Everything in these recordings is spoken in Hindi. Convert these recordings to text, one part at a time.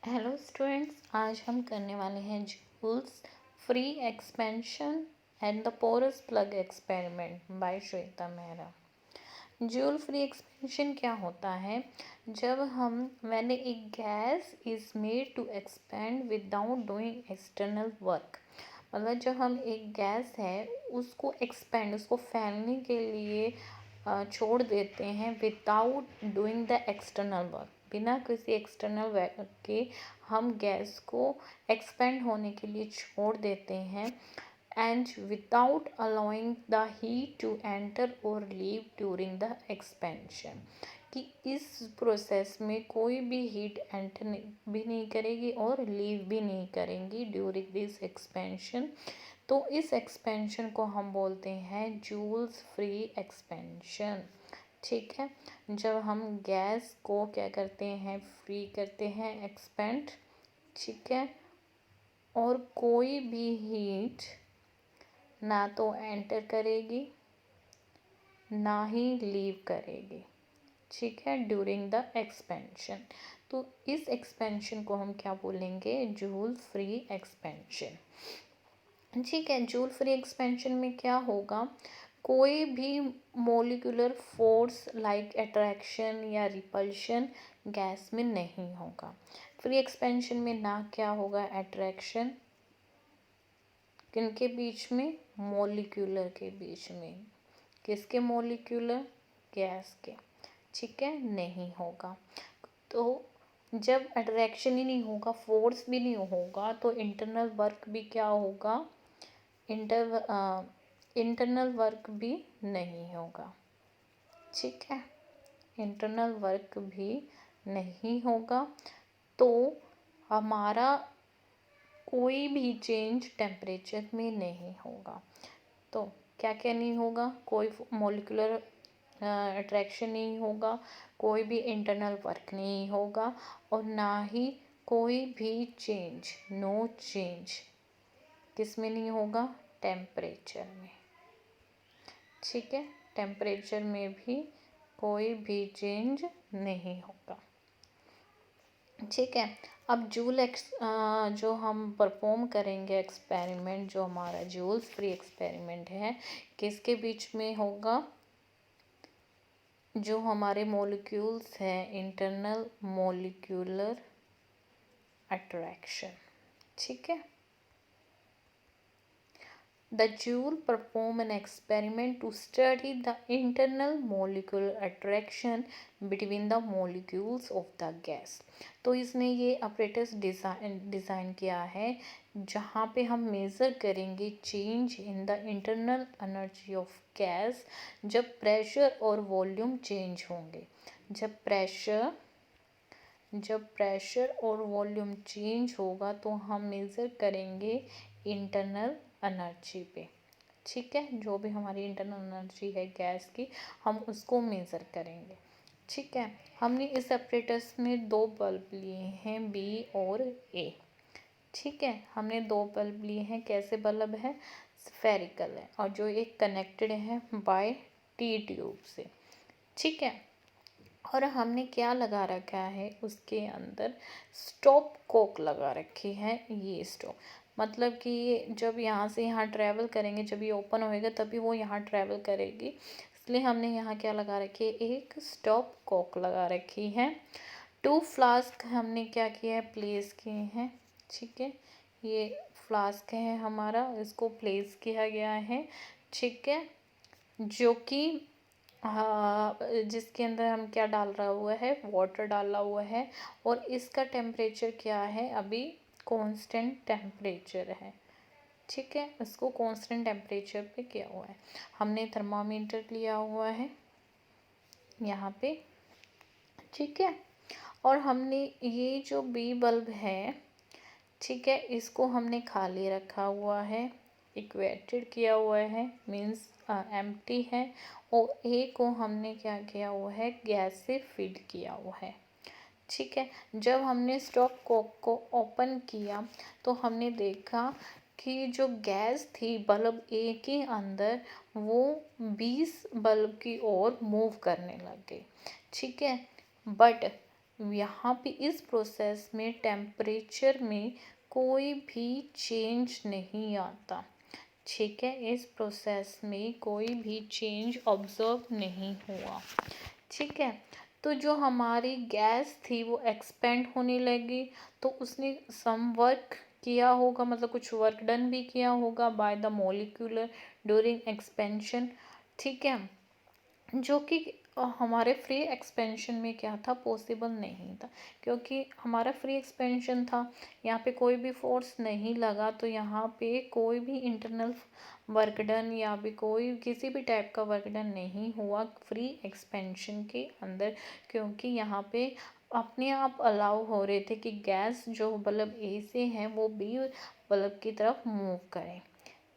हेलो स्टूडेंट्स, आज हम करने वाले हैं Joule's free expansion and the porous plug experiment by Shweta Mehra. Joule free expansion क्या होता है? जब हम व्हेन एक gas is made to expand without doing external work, मतलब जब हम एक गैस है उसको एक्सपेंड, उसको फैलने के लिए छोड़ देते हैं without doing the external work, बिना किसी एक्सटर्नल वर्क के हम गैस को एक्सपेंड होने के लिए छोड़ देते हैं and without allowing the heat to enter or leave during the expansion, कि इस प्रोसेस में कोई भी हीट एंटर भी नहीं करेगी और लीव भी नहीं करेंगी ड्यूरिंग दिस एक्सपेंशन। तो इस एक्सपेंशन को हम बोलते हैं जूल्स फ्री एक्सपेंशन। ठीक है, जब हम गैस को क्या करते हैं, फ्री करते हैं, एक्सपेंड, ठीक है, और कोई भी हीट ना तो एंटर करेगी ना ही लीव करेगी, ठीक है, ड्यूरिंग द एक्सपेंशन। तो इस एक्सपेंशन को हम क्या बोलेंगे? Joule free expansion. ठीक है, जूल फ्री एक्सपेंशन में क्या होगा? कोई भी मोलिकुलर फोर्स लाइक अट्रैक्शन या रिपल्शन गैस में नहीं होगा। फ्री एक्सपेंशन में ना क्या होगा? अट्रैक्शन, किनके बीच में? मोलिक्यूलर के बीच में। किसके मोलिक्यूलर? गैस के, ठीक है, नहीं होगा। तो जब अट्रैक्शन ही नहीं होगा, फोर्स भी नहीं होगा, तो इंटरनल वर्क भी क्या होगा? इंटरनल वर्क भी नहीं होगा, ठीक है, इंटरनल वर्क भी नहीं होगा। तो हमारा कोई भी चेंज टेम्परेचर में नहीं होगा। तो क्या क्या नहीं होगा? कोई मोलिकुलर अट्रैक्शन नहीं होगा, कोई भी इंटरनल वर्क नहीं होगा, और ना ही कोई भी चेंज, नो चेंज किस में नहीं होगा? टेम्परेचर में, ठीक है, टेम्परेचर में भी कोई भी चेंज नहीं होगा, ठीक है। अब जो हम परफॉर्म करेंगे एक्सपेरिमेंट, जो हमारा जूल्स फ्री एक्सपेरिमेंट है, किसके बीच में होगा? जो हमारे मॉलिक्यूल्स हैं, इंटरनल मॉलिक्यूलर अट्रैक्शन, ठीक है। The Joule perform an experiment to study the internal molecular attraction between the molecules of the gas। तो इसने ये apparatus डिज़ाइन किया है जहाँ पे हम मेज़र करेंगे change in the internal energy of gas जब प्रेशर और वॉल्यूम चेंज होंगे। जब प्रेशर और वॉल्यूम चेंज होगा तो हम मेज़र करेंगे इंटरनल एनर्जी पे, ठीक है, जो भी हमारी इंटरनल एनर्जी है गैस की, हम उसको मेज़र करेंगे, ठीक है। हमने इस अपरेटस में दो बल्ब लिए हैं, बी और ए, ठीक है। हमने दो बल्ब लिए हैं, कैसे बल्ब है? स्फेरिकल है, और जो एक कनेक्टेड है बाय टी ट्यूब से, ठीक है। और हमने क्या लगा रखा है उसके अंदर? स्टॉप कोक लगा रखी है। ये स्टॉप मतलब कि ये जब यहाँ से यहाँ ट्रैवल करेंगे, जब ये ओपन होएगा तभी वो यहाँ ट्रैवल करेगी, इसलिए हमने यहाँ क्या लगा रखी है? एक स्टॉप कोक लगा रखी है। 2 फ्लास्क हमने क्या किया है? प्लेस किए हैं, ठीक है। ये फ्लास्क है हमारा, इसको प्लेस किया गया है, ठीक है, जो कि हाँ, जिसके अंदर हम क्या डाल रहा हुआ है? वाटर डाला हुआ है, और इसका टेम्परेचर क्या है? अभी कांस्टेंट टेम्परेचर है, ठीक है, इसको कांस्टेंट टेम्परेचर पे किया हुआ है। हमने थर्मामीटर लिया हुआ है यहाँ पे, ठीक है। और हमने ये जो बी बल्ब है, ठीक है, इसको हमने खाली रखा हुआ है, इक्वेटेड किया हुआ है, मीन्स एम्प्टी है, और ए को हमने क्या किया हुआ है? गैस से फिल किया हुआ है, ठीक है। जब हमने स्टॉप कोक को ओपन किया तो हमने देखा कि जो गैस थी बल्ब ए के अंदर, वो 20 बल्ब की ओर मूव करने लग गई, ठीक है। बट यहाँ पे इस प्रोसेस में टेम्परेचर में कोई भी चेंज नहीं आता। ठीक है, इस प्रोसेस में कोई भी चेंज ऑब्जर्व नहीं हुआ। ठीक है, तो जो हमारी गैस थी वो एक्सपेंड होने लगी, तो उसने सम वर्क किया होगा, मतलब कुछ वर्क डन भी किया होगा by the molecular during expansion. ठीक है, जो कि हमारे फ्री एक्सपेंशन में क्या था, पॉसिबल नहीं था, क्योंकि हमारा फ्री एक्सपेंशन था, यहाँ पे कोई भी फोर्स नहीं लगा, तो यहाँ पे कोई भी इंटरनल वर्क डन या भी कोई किसी भी टाइप का वर्क डन नहीं हुआ फ्री एक्सपेंशन के अंदर, क्योंकि यहाँ पे अपने आप अलाउ हो रहे थे कि गैस जो बल्ब ए से है वो बी बल्ब की तरफ मूव करें।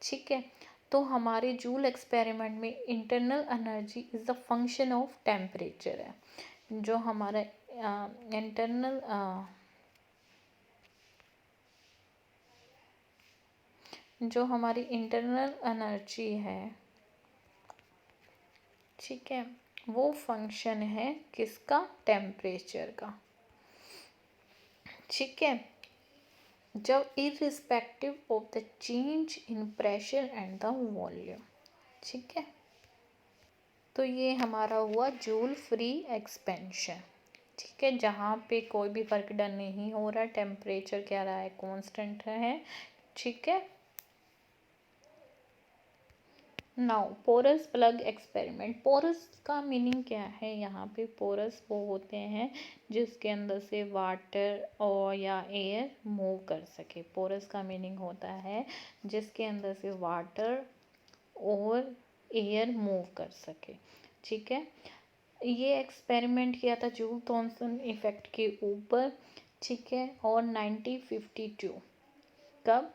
ठीक है, तो हमारे जूल एक्सपेरिमेंट में internal energy is the function of temperature है। जो हमारा इंटरनल जो हमारी इंटरनल एनर्जी है, ठीक है, वो फंक्शन है किसका, टेम्परेचर का। ठीक है, जब irrespective of the change in pressure and the volume. ठीक है, तो ये हमारा हुआ जूल फ्री एक्सपेंशन। ठीक है, जहाँ पे कोई भी वर्क डन नहीं हो रहा, टेम्परेचर क्या रहा है, कांस्टेंट है। ठीक है, now porous plug experiment. Porous का मीनिंग क्या है, यहाँ पे पोरस वो होते हैं जिसके अंदर से वाटर और या एयर मूव कर सके। पोरस का मीनिंग होता है जिसके अंदर से वाटर और एयर मूव कर सके। ठीक है, ये एक्सपेरिमेंट किया था जूल थॉमसन इफेक्ट के ऊपर। ठीक है, और 1952, कब,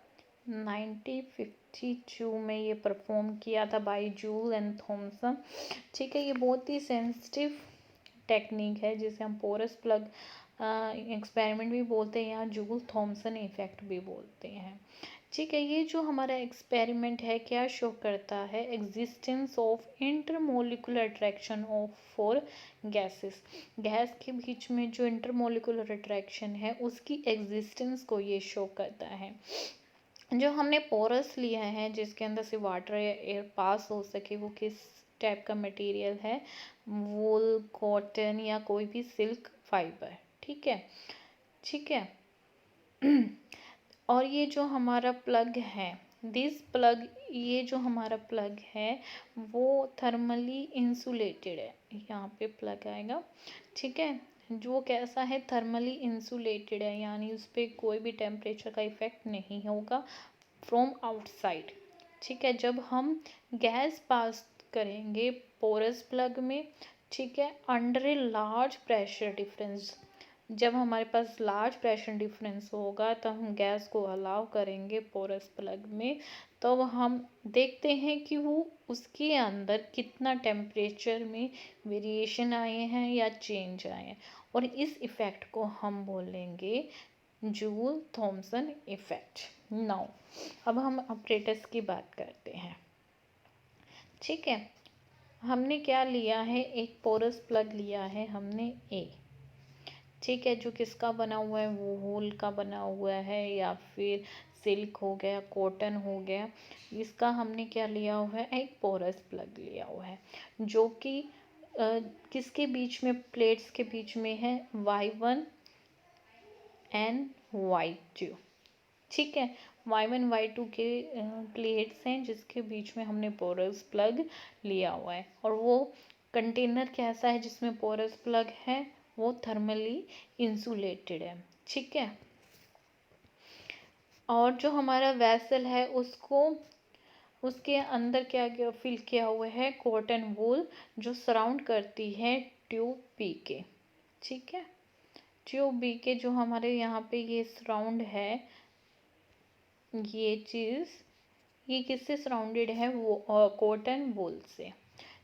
1952 में ये परफॉर्म किया था बाय जूल एंड थॉमसन। ठीक है, ये बहुत ही सेंसिटिव टेक्निक है जिसे हम पोरस प्लग एक्सपेरिमेंट भी बोलते हैं या जूल थॉमसन इफेक्ट भी बोलते हैं। ठीक है, ये जो हमारा एक्सपेरिमेंट है क्या शो करता है, existence of intermolecular attraction of four gases. Gas के बीच में जो इंटरमोलिकुलर अट्रैक्शन है उसकी एग्जिस्टेंस को ये शो करता है। जो हमने पोरस लिया है जिसके अंदर से वाटर या एयर पास हो सके, वो किस टाइप का मटेरियल है, वूल, कॉटन या कोई भी सिल्क फाइबर। ठीक है, ठीक है। और ये जो हमारा प्लग है, दिस प्लग, ये जो हमारा प्लग है वो थर्मली इंसुलेटेड है। यहाँ पे प्लग आएगा। ठीक है, जो कैसा है, थर्मली इंसुलेटेड है, यानी उस पर कोई भी टेम्परेचर का इफेक्ट नहीं होगा फ्रॉम आउटसाइड। ठीक है, जब हम गैस पास करेंगे पोरस प्लग में, ठीक है, under a large pressure difference, जब हमारे पास लार्ज प्रेशर डिफरेंस होगा तो हम गैस को अलाउ करेंगे पोरस प्लग में, तो हम देखते हैं कि वो उसके अंदर कितना टेम्परेचर में वेरिएशन आए हैं या चेंज आए हैं, और इस इफ़ेक्ट को हम बोलेंगे जूल थॉमसन इफ़ेक्ट। नाउ अब हम ऑपरेटर्स की बात करते हैं। ठीक है, हमने क्या लिया है, एक पोरस प्लग लिया है हमने ए। ठीक है, जो किसका बना हुआ है, वो वूल का बना हुआ है या फिर सिल्क हो गया, कॉटन हो गया, इसका हमने क्या लिया हुआ है, एक पोरस प्लग लिया हुआ है, जो कि किसके बीच में, प्लेट्स के बीच में है, Y1 एंड Y2। ठीक है, Y1 Y2 के प्लेट्स हैं जिसके बीच में हमने पोरस प्लग लिया हुआ है, और वो कंटेनर कैसा है जिसमें पोरस प्लग है, वो थर्मली इंसुलेटेड है। ठीक है, और जो हमारा वेसल है उसको, उसके अंदर क्या क्या फिल किया हुआ है, कॉटन वूल, जो सराउंड करती है ट्यूब बी के। ठीक है, ट्यूब बी के जो हमारे यहाँ पे ये सराउंड है, ये चीज़, ये किससे सराउंडेड है, वो कॉटन वूल से।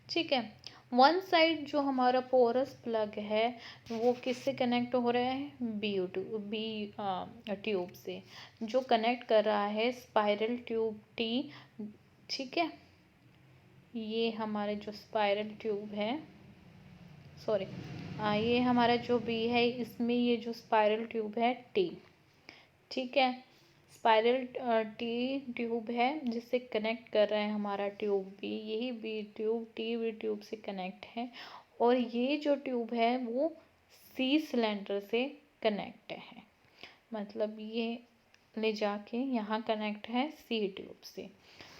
ठीक है, वन साइड जो हमारा पोरस प्लग है वो किससे कनेक्ट हो रहा है, बी ट्यूब से, जो कनेक्ट कर रहा है स्पाइरल ट्यूब टी। ठीक है, ये हमारे जो स्पाइरल ट्यूब है, सॉरी, ये हमारा जो बी है इसमें ये जो स्पाइरल ट्यूब है टी, ठीक है, स्पाइरल टी ट्यूब है जिससे कनेक्ट कर रहा है हमारा ट्यूब बी, यही B tube T B tube से कनेक्ट है, और ये जो ट्यूब है वो सी सिलेंडर से कनेक्ट है, मतलब ये ले जाके यहाँ कनेक्ट है सी ट्यूब से,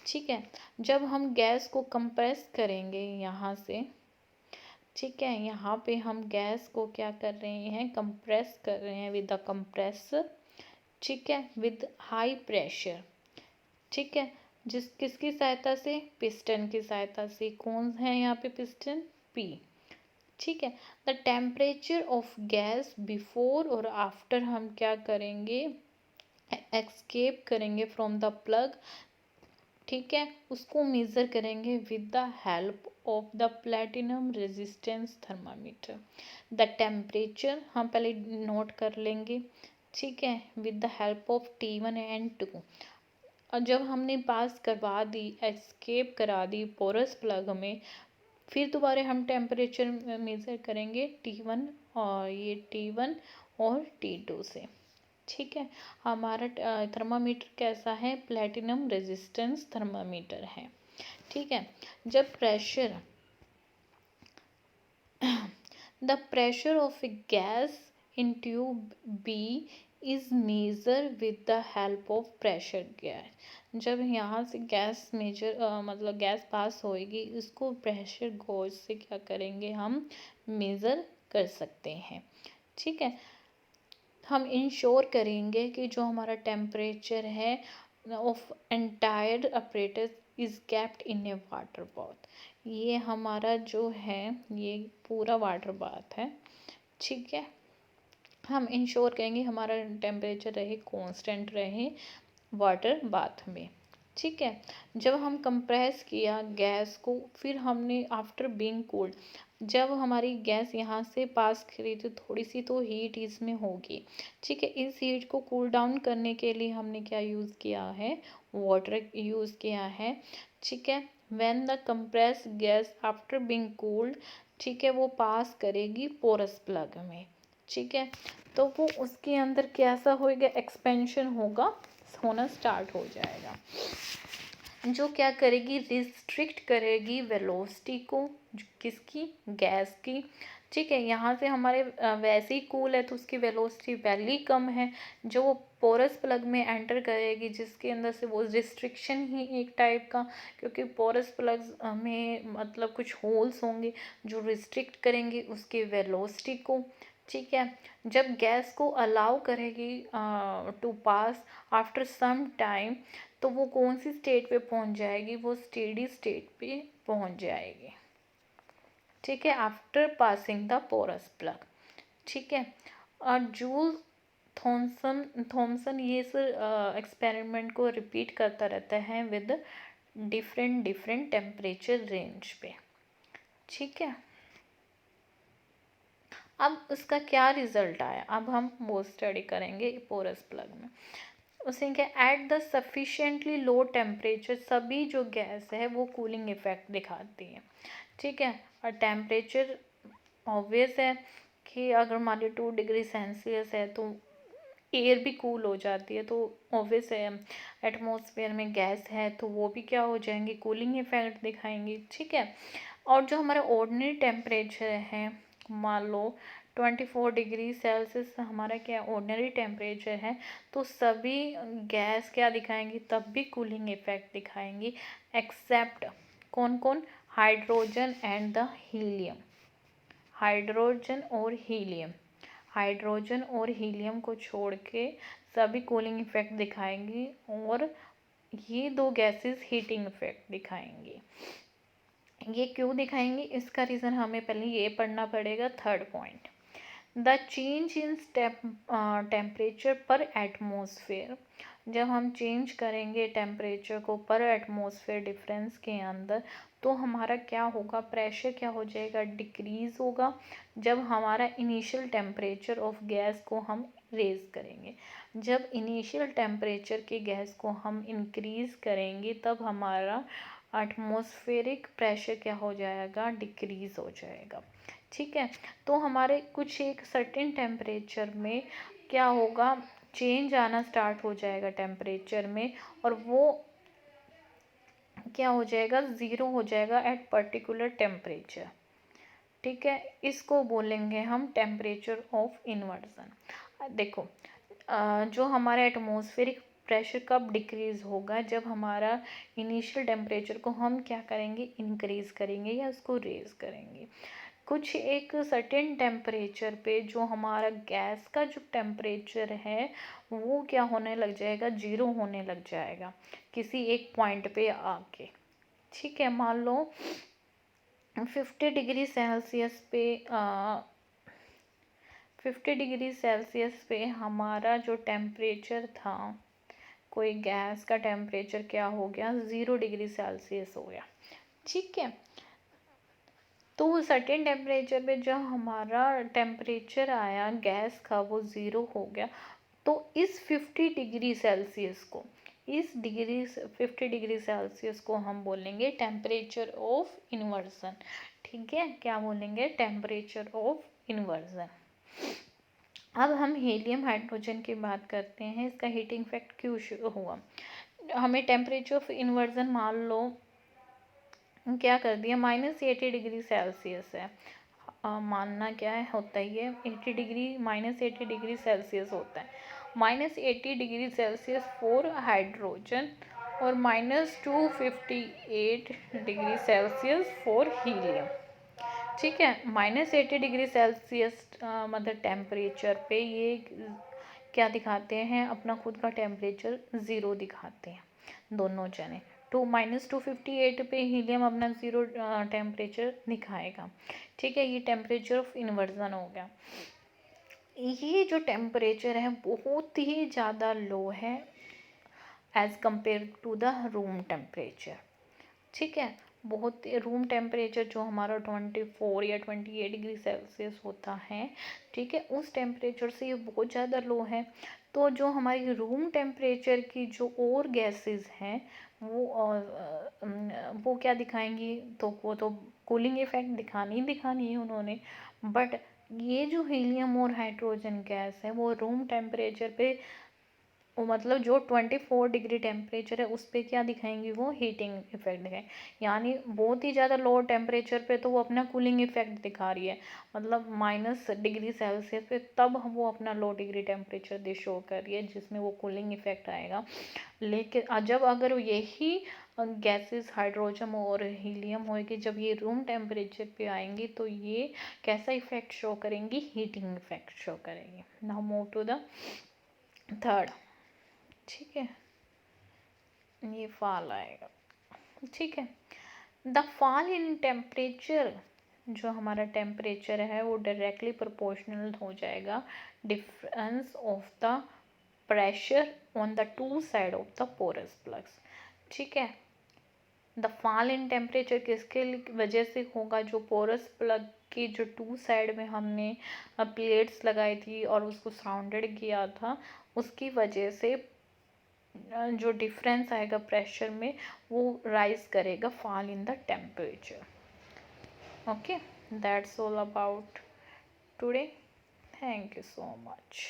ठीक है। जब हम गैस को कंप्रेस करेंगे यहाँ से, ठीक है, यहाँ पे हम गैस को क्या कर रहे हैं, कंप्रेस कर रहे हैं विद द कंप्रेसर, ठीक है, विद हाई प्रेशर, ठीक है, किसकी सहायता से, पिस्टन की सहायता से, कौन है यहाँ पे पिस्टन, पी, ठीक है। The temperature of gas before और आफ्टर हम क्या करेंगे, एक्सकेप करेंगे फ्रॉम द प्लग, ठीक है, उसको मेज़र करेंगे with the help of the platinum resistance thermometer. The temperature हम पहले नोट कर लेंगे, ठीक है, with the help of T1 and 2, और जब हमने पास करवा दी, एस्केप करा दी पोरस प्लग में, फिर दोबारा हम टेम्परेचर मेज़र करेंगे T1 और ये T1 और T2 से, ठीक है। हमारा थर्मामीटर कैसा है, प्लेटिनम रेजिस्टेंस थर्मामीटर है, ठीक है। जब pressure the pressure of a gas in tube B is measure with the help of pressure gas, जब यहाँ से गैस मेजर मतलब गैस पास होएगी, इसको प्रेशर गॉज से क्या करेंगे, हम मेज़र कर सकते हैं, ठीक है। हम इंश्योर करेंगे कि जो हमारा टेम्परेचर है of entire apparatus is kept in A water bath, ये हमारा जो है ये पूरा वाटर बाथ है, ठीक है। हम इंश्योर करेंगे हमारा टेम्परेचर रहे कांस्टेंट रहे वाटर बाथ में, ठीक है। जब हम कंप्रेस किया गैस को, फिर हमने आफ्टर बीइंग कूल्ड, जब हमारी गैस यहाँ से पास करी तो थोड़ी सी तो हीट इसमें होगी, ठीक है। इस हीट को कूल डाउन करने के लिए हमने क्या यूज़ किया है, वाटर यूज़ किया है, ठीक है। When the compress gas after being cooled, ठीक है, वो पास करेगी पोरस प्लग में, ठीक है, तो वो उसके अंदर कैसा होएगा, एक्सपेंशन होगा, होना स्टार्ट हो जाएगा, जो क्या करेगी, रिस्ट्रिक्ट करेगी वेलोसिटी को, किसकी, गैस की, ठीक है। यहाँ से हमारे वैसे ही कूल है तो उसकी वेलोसिटी वैली कम है, जो वो पोरस प्लग में एंटर करेगी जिसके अंदर से वो रिस्ट्रिक्शन ही एक टाइप का, क्योंकि पोरस प्लग्स में मतलब कुछ होल्स होंगे जो रिस्ट्रिक्ट करेंगे उसकी वेलोसिटी को, ठीक है। जब गैस को अलाउ करेगी to pass after some time, तो वो कौन सी स्टेट पे पहुंच जाएगी, वो स्टेडी स्टेट पे पहुंच जाएगी, ठीक है, after passing the porous plug, ठीक है। और जूल थॉमसन ये इस एक्सपेरिमेंट को रिपीट करता रहता है with different different temperature range पे, ठीक है। अब उसका क्या रिजल्ट आया, अब हम वो स्टडी करेंगे पोरस प्लग में। उसे क्या, at the sufficiently low temperature, सभी जो गैस है वो कूलिंग इफेक्ट दिखाती है, ठीक है। और टेम्परेचर ऑब्वियस है कि अगर मान लो 2 डिग्री सेल्सियस है तो एयर भी कूल हो जाती है, तो ऑब्वियस है एटमॉस्फेयर में गैस है तो वो भी क्या हो जाएंगी, कूलिंग इफेक्ट दिखाएंगी, ठीक है। और जो हमारा ऑर्डिनरी टेम्परेचर है, मान लो 24 डिग्री सेल्सियस हमारा क्या ऑर्डिनरी टेम्परेचर है, तो सभी गैस क्या दिखाएंगी, तब भी कूलिंग इफेक्ट दिखाएंगी, एक्सेप्ट कौन कौन, hydrogen and the helium, hydrogen और हीलियम, हाइड्रोजन और हीलियम को छोड़ के सभी कूलिंग इफेक्ट दिखाएंगी, और ये दो गैसेस हीटिंग इफेक्ट दिखाएंगी। ये क्यों दिखाएंगी, इसका रीज़न हमें पहले ये पढ़ना पड़ेगा, third point, the change in temperature पर एटमॉस्फेयर, जब हम चेंज करेंगे टेम्परेचर को पर एटमॉस्फेयर डिफरेंस के अंदर, तो हमारा क्या होगा, प्रेशर क्या हो जाएगा, डिक्रीज़ होगा, जब हमारा इनिशियल टेम्परेचर ऑफ गैस को हम रेज़ करेंगे, जब इनिशियल टेम्परेचर की गैस को हम इंक्रीज़ करेंगे तब हमारा एटमॉस्फेरिक प्रेशर क्या हो जाएगा, डिक्रीज़ हो जाएगा, ठीक है। तो हमारे कुछ एक सर्टेन टेम्परेचर में क्या होगा, चेंज आना स्टार्ट हो जाएगा टेम्परेचर में, और वो क्या हो जाएगा, ज़ीरो हो जाएगा एट पर्टिकुलर टेम्परेचर। ठीक है, इसको बोलेंगे हम टेम्परेचर ऑफ इन्वर्जन। देखो जो हमारा एटमॉस्फेरिक प्रेशर कब डिक्रीज़ होगा, जब हमारा इनिशियल टेम्परेचर को हम क्या करेंगे, इंक्रीज़ करेंगे या उसको रेज़ करेंगे। कुछ एक सर्टेन टेम्परेचर पे जो हमारा गैस का जो टेम्परेचर है वो क्या होने लग जाएगा, ज़ीरो होने लग जाएगा किसी एक पॉइंट पे आके। ठीक है, मान लो 50 डिग्री सेल्सियस पे 50 डिग्री सेल्सियस पे हमारा जो टेम्परेचर था, कोई गैस का टेम्परेचर क्या हो गया, 0 डिग्री सेल्सियस हो गया। ठीक है, तो सर्टेन टेम्परेचर पे जब हमारा टेम्परेचर आया गैस का वो ज़ीरो हो गया, तो इस 50 डिग्री सेल्सियस को, इस 50 डिग्री सेल्सियस को हम बोलेंगे टेम्परेचर ऑफ इन्वर्जन। ठीक है, क्या बोलेंगे, टेम्परेचर ऑफ इन्वर्जन। अब हम हीलियम हाइड्रोजन की बात करते हैं, इसका हीटिंग इफेक्ट क्यों हुआ। हमें टेम्परेचर ऑफ इन्वर्जन मान लो क्या कर दिया, -80 डिग्री सेल्सियस है। मानना क्या है, होता ही है 80 डिग्री, -80 डिग्री सेल्सियस होता है। -80 डिग्री सेल्सियस फॉर हाइड्रोजन और -258 डिग्री सेल्सियस फॉर हीलियम। ठीक है, -80 डिग्री सेल्सियस मतलब टेम्परेचर पे ये क्या दिखाते हैं, अपना खुद का टेम्परेचर ज़ीरो दिखाते हैं दोनों जने। -258 पे हीलियम अपना ज़ीरो टेम्परेचर दिखाएगा। ठीक है, ये टेम्परेचर ऑफ इन्वर्जन हो गया। ये जो टेम्परेचर है बहुत ही ज़्यादा लो है as compare to the room temperature. ठीक है, बहुत रूम टेम्परेचर जो हमारा 24 या 28 डिग्री सेल्सियस होता है, ठीक है, उस टेम्परेचर से ये बहुत ज़्यादा लो है। तो जो हमारी रूम टेम्परेचर की जो और गैसेस हैं वो क्या दिखाएंगी, तो वो तो कूलिंग इफेक्ट दिखानी है उन्होंने। बट ये जो हीलियम और हाइड्रोजन गैस है वो रूम टेम्परेचर पे, वो मतलब जो 24 डिग्री टेम्परेचर है उस पर क्या दिखाएंगी, वो हीटिंग इफेक्ट दिखाएंगे। यानी बहुत ही ज़्यादा लो टेम्परेचर पे तो वो अपना कूलिंग इफेक्ट दिखा रही है, मतलब -डिग्री सेल्सियस पे तब वो अपना लो डिग्री टेम्परेचर दे शो कर रही है जिसमें वो कूलिंग इफेक्ट आएगा। लेकिन जब अगर यही गैसेस हाइड्रोजन और हीलियम होएगी, जब ये रूम टेम्परेचर पे आएंगी तो ये कैसा इफेक्ट शो करेंगी, हीटिंग इफेक्ट शो करेंगी। Now move to the third. ठीक है, ये फॉल आएगा। ठीक है, द फॉल इन टेम्परेचर, जो हमारा टेम्परेचर है वो डायरेक्टली प्रोपोर्शनल हो जाएगा difference of the pressure on the two side of the porous plugs. ठीक है, द फॉल इन टेम्परेचर किसके वजह से होगा, जो पोरस प्लग की जो टू साइड में हमने प्लेट्स लगाई थी और उसको सराउंडेड किया था, उसकी वजह से जो डिफरेंस आएगा प्रेशर में वो राइज करेगा, fall in the temperature. Okay, that's all about today. Thank you so much.